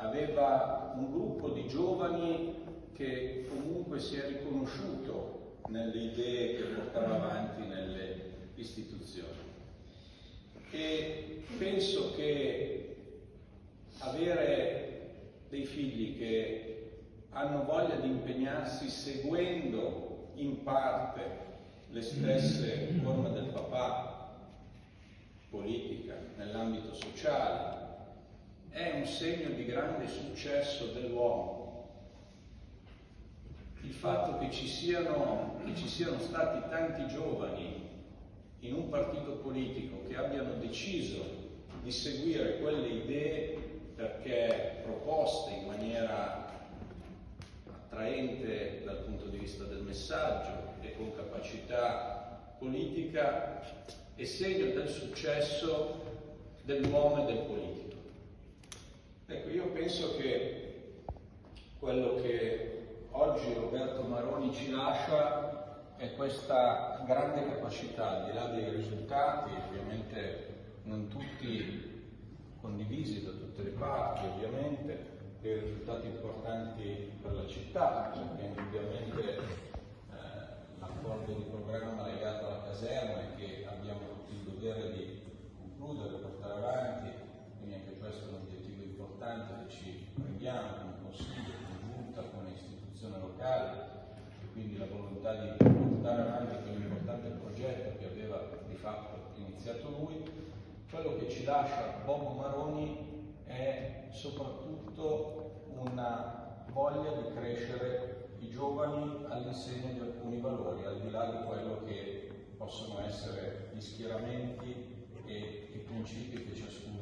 aveva un gruppo di giovani che comunque si è riconosciuto nelle idee che portava avanti nelle istituzioni. E penso che avere dei figli che hanno voglia di impegnarsi seguendo in parte le stesse forme del papà, politica, nell'ambito sociale, è un segno di grande successo dell'uomo. Il fatto che ci siano stati tanti giovani in un partito politico che abbiano deciso di seguire quelle idee perché proposte in maniera attraente dal punto di vista del messaggio e con capacità politica, è segno del successo dell'uomo e del politico. Ecco, io penso che quello che oggi Roberto Maroni ci lascia è questa grande capacità, al di là dei risultati, ovviamente non tutti condivisi da tutte le parti, ovviamente, dei risultati importanti per la città, perché indubbiamente l'accordo di programma legato alla caserma e che abbiamo tutti il dovere di concludere, portare avanti, quindi anche questo è un obiettivo importante che ci prendiamo come Consiglio, come Giunta, come istituzione locale, e quindi la volontà di portare avanti quell'importante progetto che aveva di fatto iniziato lui. Quello che ci lascia Bob Maroni è soprattutto una voglia di crescere i giovani all'insegna di alcuni valori, al di là di quello che possono essere gli schieramenti e i principi che ciascuno